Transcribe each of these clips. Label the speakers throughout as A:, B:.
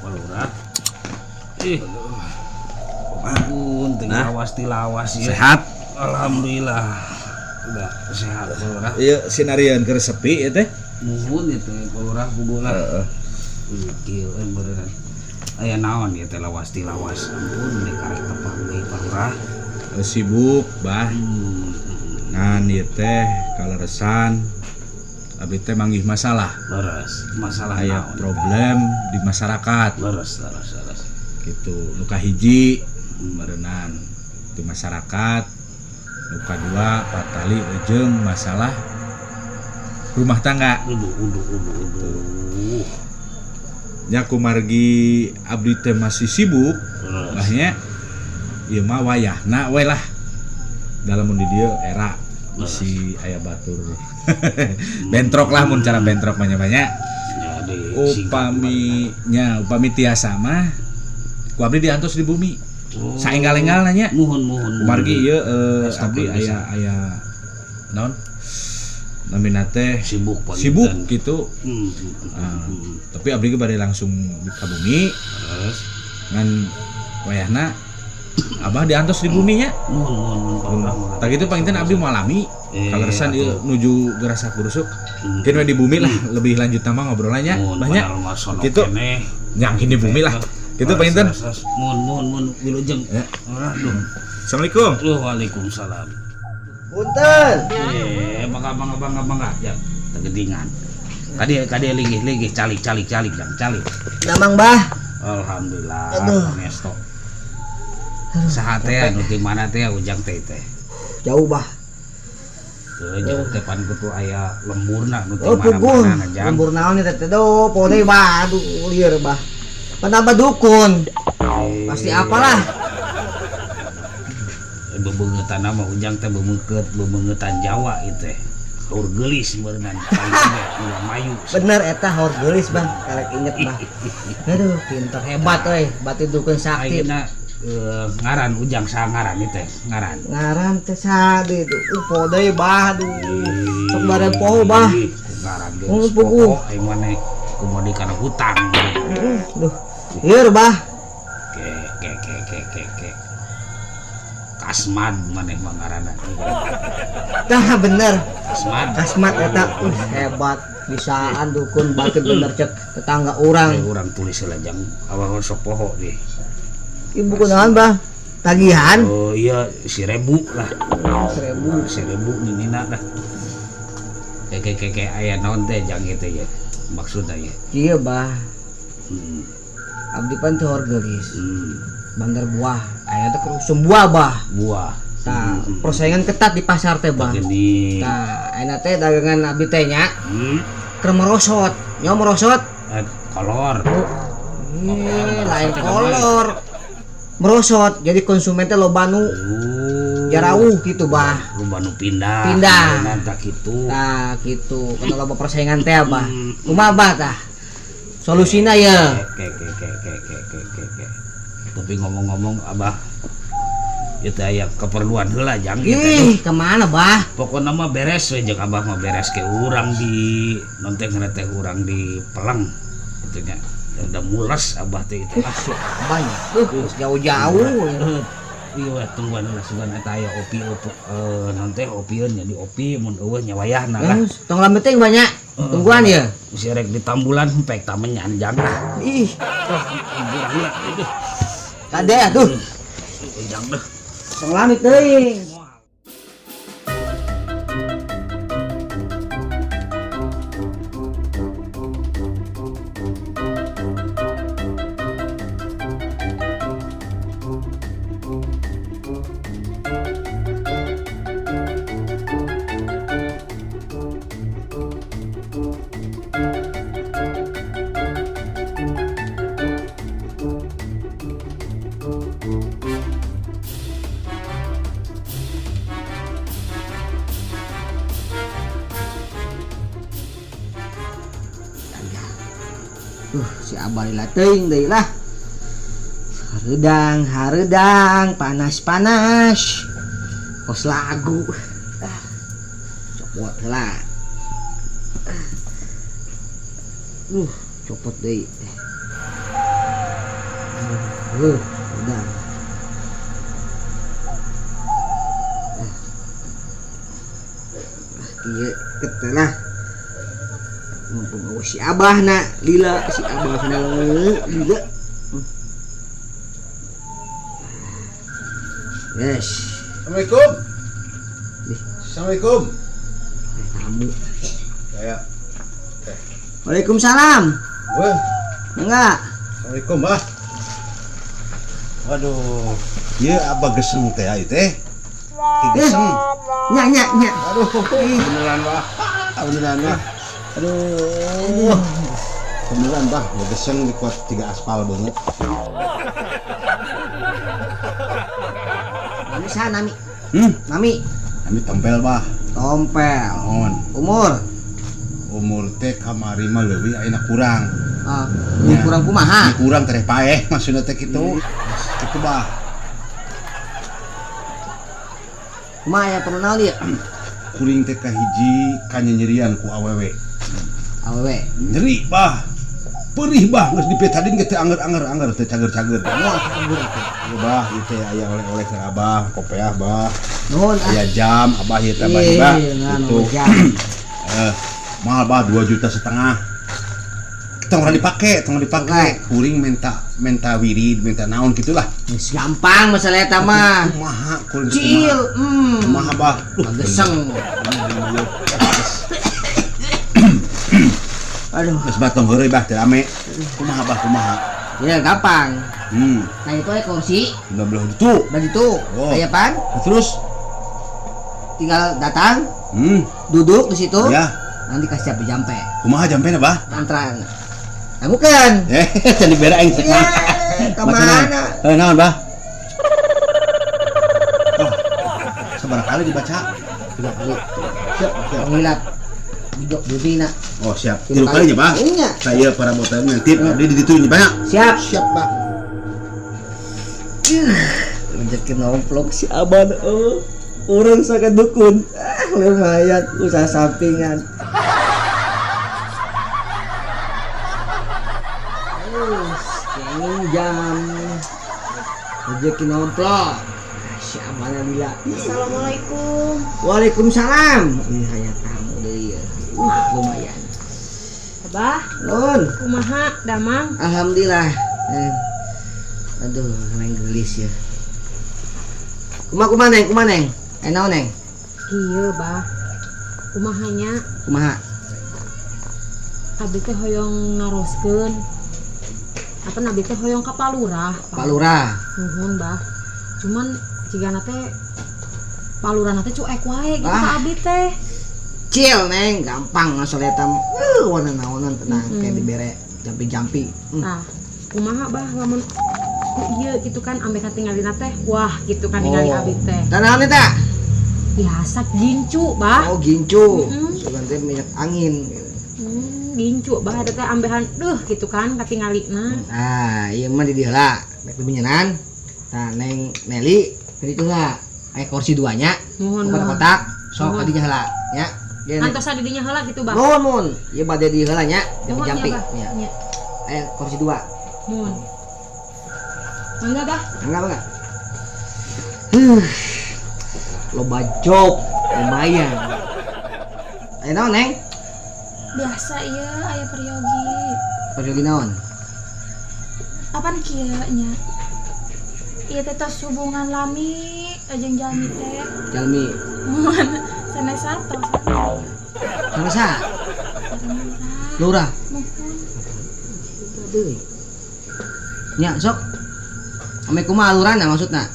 A: Pak Lurah. Ampun, tilawas ya.
B: Sehat.
A: Alhamdulillah. Udah sehat Pak Lurah.
B: Ieu sinarian keur sepi ya teh.
A: Nuhun itu Pak Lurah kudulah. Kieu beneran. Aya naon ieu teh lawas-tilawas. Ampun deui karek tepang deui Pak Lurah.
B: Sibuk, Bah. Ngan ieu teh kaleresan. Abi teh manggih masalah.
A: Leres. Masalah
B: Aya
A: naon?
B: problem di masyarakat.
A: Leres.
B: Gitu. Nu kahiji berenang di masyarakat. Nu kadua patali jeung masalah rumah tangga. Nya kumargi abdi teh masih sibuk. Lahnya ieu mah wayahna we lah. Dalam di dieu era isi aya batur. Bentrok lah mun cara bentrok banyak-banyak. Upami tiasa mah ku abdi diantos di bumi. Saenggal-enggal nanya.
A: Muhun.
B: Kumargi ieu abdi aya naon? Namina teh sibuk gitu. Tapi abdi ge bade langsung ka bumi.
A: Terus
B: Ngan wayahna Abah diantos di buminya.
A: Muhun.
B: Tak gitu panginten abdi mau alami. Kaleresan ieu nuju gerasa kurusuk. Keun di bumi lah lebih lanjut nama ngobrolannya banyak. Gitu. Nyangkin di bumi lah. Gitu panginten.
A: Muhun wilujeng. Aduh.
B: Assalamualaikum.
A: Waalaikumsalam.
C: Punten.
A: Bangga ya. Tegedingan. Kadi linggih calik jang calik.
C: Damang Bah.
A: Alhamdulillah.
C: Aduh.
A: Nesto. Saha teh nu ti mana teh ujang teh.
C: Jauh Bah.
A: Teu jauh teh pan kudu aya lemburna nu ti
C: Oh puguh.
A: mana-mana jang.
C: Lembur naon teh teh do pode Bah. Aduh lieur Bah. Penambah dukun. Pasti apalah.
A: Bebeungetan mah ujang teh bebeungetan Jawa ieu teh. Haur geulis beuneuran paling mayu.
C: Bener eta haur geulis Bang. Karek inget Bah. Aduh pinter hebat euy. Bati dukun sakti.
A: Ayeuna ngaran ujang saha ngaran ieu teh?
C: Ngaran teh sade itu. Pode Bah. Aduh. Sok badan poho Bah.
A: Ngaran
C: Oh,
A: geus
C: puguh.
A: pokok aing maneh kumaha kana hutang.
C: Duh. Lieur Bah.
A: Ke. Kasmad maneh mah ngaranna.
C: Tah bener.
A: Kasmad
C: Eta hebat. Bisaan dukun bati bener cek tetangga urang.
A: Urang tulis heula jang awal sok poho deh.
C: Ibu kunaon Bah? Tagihan?
A: Oh iya si rebu lah.
C: 1000.
A: Ninina dah. Kayak aya naon teh jang ieu teh ya. Maksudna ya.
C: Iya Bah. Abdi pan teh hor geulis. Bandar buah. Aya teh kerusum buah Bah.
A: Buah.
C: Tah persaingan ketat di pasar teh Bah.
A: Gini.
C: Tah ayeuna teh dagangan abdi teh nya. Keur merosot. Nya merosot.
A: Kolor.
C: Lain kolor. Merosot jadi konsumen teh loba nu jarawuh gitu Bah.
A: Loba nu pindah. Nanta kitu.
C: Tah kitu. Kana loba persaingan teh Bah. Kumaha Bah tah? Solusina ya.
A: Ke. Tapi ngomong-ngomong Abah itu aya keperluan heula jang
C: Ih, kemana Bah?
A: Pokoknya mah beres we jeung Abah mah beres ke urang di nonton teh urang di Pelang itu nya. Udah mules Abah teh itu.
C: Banyak. Jauh-jauh.
A: Iya tungguan lah sugan eta aya opi nonton opieun nya di opi mun eueuh nya wayahna lah.
C: Tong lambe teh banyak. Tungguan ya.
A: Si rek di tambulan pek tamenyan jang.
C: Ih,
A: Heula itu.
C: kade atuh.
A: Jang deh.
C: Tong lambe teuing. si abah lila teuing deui lah. Hareudang panas-panas. Kos lagu. Copot heula. Copot deui. Udah. Iya, ketelah. Mumpung si abah na lila, si abah na lila. Yes.
D: Assalamualaikum.
C: Nih.
D: Assalamualaikum.
C: Tamu.
D: Saya.
C: Waalaikumsalam.
D: Wah.
C: Enggak.
D: Assalamualaikum, Bah. Waduh, ieu abah geseng teh ai teh. Ki geseng.
C: Nya.
D: Aduh, beneran, Bah. Beneran, Bah. Aduh. Beneran, Bah, ya geseng di kuat 3 aspal banget.
C: Nami saha nami?
D: Nami tempel, Bah.
C: Tompel.
D: Naon?
C: Umur
D: Teh kamari mah leuwih ayeuna kurang.
C: kurang kumaha?
D: Kurang teh paeh maksudna teh kitu. Kitu, Bah.
C: Kumaha ya perlu naon ieu?
D: Kuring teh kahiji kanyerian ku awewe.
C: Awewe.
D: Nyeri, Bah. Perih, Bah, geus dipetadin ge teu anger teu cager-cager. Ieu, Bah, ieu teh aya oleh-oleh ke Abah, kopiah, Bah.
C: Nuhun
D: Aya jam Abah ieu teh, Bah. Itu. Mahal, Bah, 2,5 juta. Tong dipake. Kuring minta wirid, minta naon gitulah.
C: Geus gampang masalah eta mah.
D: Kumaha kuring
C: Cil,
D: kumaha, Bah.
C: geseng. Aduh,
D: Geus batong heureuy, Bah, teh rame. Kumaha, Bah, kumaha.
C: ya gampang. Nah itu kursi,
D: 15 itu.
C: begitu.
D: Oh.
C: Kayak pan,
D: Terus
C: tinggal datang, duduk di situ.
D: ya,
C: Nanti kasih jampe jampe.
D: kumaha jampena, Bah?
C: Antran. Nah, bukan.
D: Can dibera aing cek.
C: Kemana?
D: Naon, Bah? Sabaraha kali dibaca?
C: 3 kali. Siap. Ngilap. Duduk dudina.
D: Oh, siap. 3 kalinya, Bah.
C: Iya.
D: Saya para motor nanti di ditu ini banyak.
C: Siap, Pak. Rezeki nomplok si Aban. Orang sangat dukun. Lumayan usaha sampingan. Jam rezeki nomplok. Si Aban lila.
E: Assalamualaikum.
C: Waalaikumsalam. Ih, aya tamu deui. Lumayan.
E: Abah,
C: Nun.
E: kumaha damang?
C: Alhamdulillah. Aduh, neng gelis ya. Kumaha neng? Naon neng?
E: Kieu, Bah. Kumahanya
C: Kumaha?
E: abdi teh hoyong ngaroskeun. Apa abdi teh hoyong ka Palurah.
C: Pak Lurah.
E: Nuhun, Bah. Cuman cigana teh Palurah teh cuek wae gitu
C: Ah.
E: ka abdi teh.
C: Cil neng, gampang asal eta warna naonan tenang kayak dibere jampi-jampi.
E: Nah, kumaha, Bah, lamun ieu gitu kan ambe katinggalina teh. Wah, gitu kan ningali abdi teh.
C: Tanaon eta?
E: Biasa gincu, Bah.
C: Oh, gincu.
E: Mm-mm.
C: Sugan teh minyak angin.
E: Gincu, Bah, ada teh ambehan gitu kan katingalina.
C: Ah, ieu mah di dieu heula. Bek binyenan. Tah neng Meli, di ditu heula. Aya kursi duanya.
E: Nuhun,
C: Bukan
E: Bah.
C: kotak. Sok
E: Nuhun.
C: ka dinya heula, nya.
E: Kantos di dinya heula gitu, Bah.
C: Nun. Ieu bade di heula nya,
E: Nuhun,
C: jampi.
E: ya, Bah.
C: Ya.
E: Nya.
C: Aya kursi 2.
E: Nuhun. Enggak, Bah.
C: Enggak. Loba job, lumayan. Ayo naon, Neng?
F: Biasa iya aya peryogi.
C: Pergi naon?
F: Apaan kieu nya? Ieu teh tos hubungan lami jeung jalmi teh.
C: Jalmi.
F: Mun sanes sato
C: Sana sa? Lurah.
F: Mumpun
C: Deui. Nya, sok. Ame kumaha lurahna maksudna?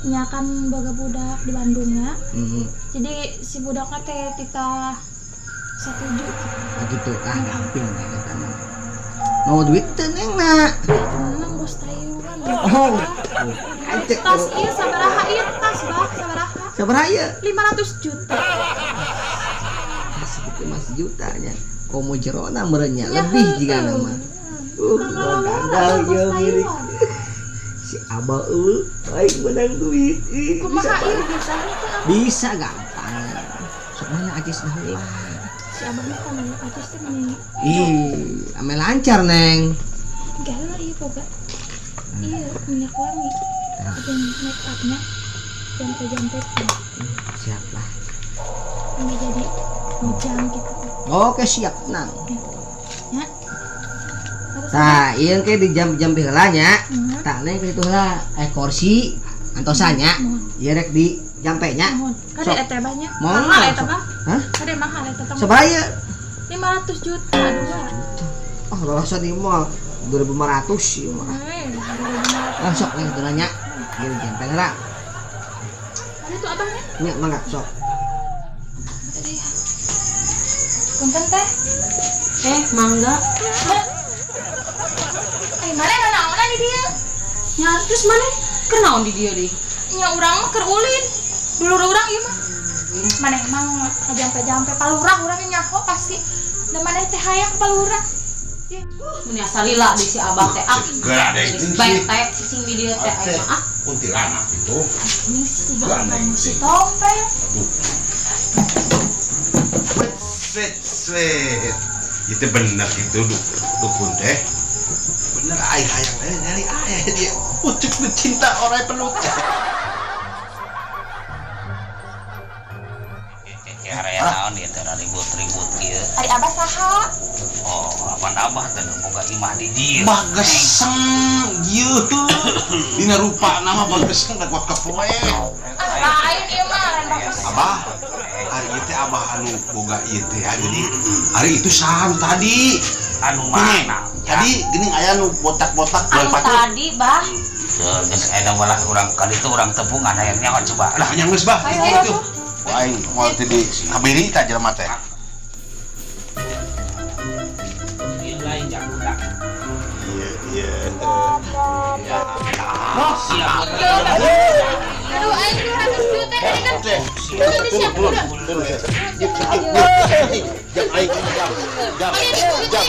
F: nya kan boga budak di Bandungnya.
C: Heeh.
F: Jadi si budakna teh titah setuju.
C: Ah gitu. Ah, gampang eta mah. No duit teu nengna.
F: Tenang bos tayuan.
C: Oh. Anjek.
F: Tas ieu sabaraha ieu tas, Bah? Sabaraha?
C: Sabaraha ieu?
F: 500 juta.
C: Segitu mas jutanya. Komo jerona merenya
F: Ya,
C: lebih jika nama. gagal ya milik si Abaul baik menang duit.
F: Kumaha ieu bisa
C: Bisa gampang. Soalnya Ajis dahulu.
F: si abang mah kan aja teh meni.
C: Ih, ame lancar neng.
F: Galau ieu boga. Iya, minyak wangi. Jeung make upnya. Jantet-jantet.
C: Siap lah.
F: Ini jadi mujang gitu.
C: Oke siap nang.
F: Ya. Terus
C: Tah, ieu ke di jam-jam heula nya.
F: Mhm.
C: Tah neng kitu heula kursi antosanya. Ieu rek di jampenya.
F: mohon.
C: Sok.
F: Kade eta banyak.
C: Mohon,
F: Mahal
C: sok.
F: eta mah.
C: Hah?
F: Kade mahal eta mah.
C: Sabaya?
F: 500 juta dua.
C: Oh, rasa di mall 2.500 ieu mah. Sok neng kitu nya. Ieu jampe heula.
F: Ada tuh abangnya.
C: Nya mangga sok.
F: Tadi. Punten teh.
E: Mangga.
F: Mana naon di dia?
E: Nya terus mana? Kenaon di dia deh?
F: Nya urang mah keur ulin. Dulur urang ieu mah. Maneh mah jampe-jampe palurah urang nyaho pasti. Da maneh teh hayang palurah.
E: Mun asa lila di si abah teh ah.
D: Geura deui.
E: Bete cicing di dia teh aya mah ah.
D: Kuntilanak itu.
F: Ini si
D: Geura deui.
F: si topeng.
D: Sweet. Itu bener gitu dukun teh. Bener ai hayang nyari aya dia. Ucuk cinta orang penuh.
A: Area naon ieu teh ribut-ribut kieu.
F: Ari abah saha?
A: Oh, apan abah teh boga imah di dieu.
D: Bageseng ieu. Dina rupa nama bageseng da kuat kepoe.
F: Lain ieu mah lain bagus.
D: Abah, hari itu abah anu boga ieu teh jadi hari itu saham tadi.
A: Anu
D: Gini,
A: mana?
D: tadi gini aya nu botak-botak
E: Anu tadi bah.
A: Geus aya malah urang kali itu urang tepungan aya nyawa coba.
D: Lah nya geus bah.
F: Ayo,
D: Itu. Aing moal teh di kabiri ta jelema teh.
A: Ieu lain jak budak.
D: Iya.
A: Siap.
F: Aduh, aing 200 juta ini kan. Udah siap udah.
D: Jam aing jam.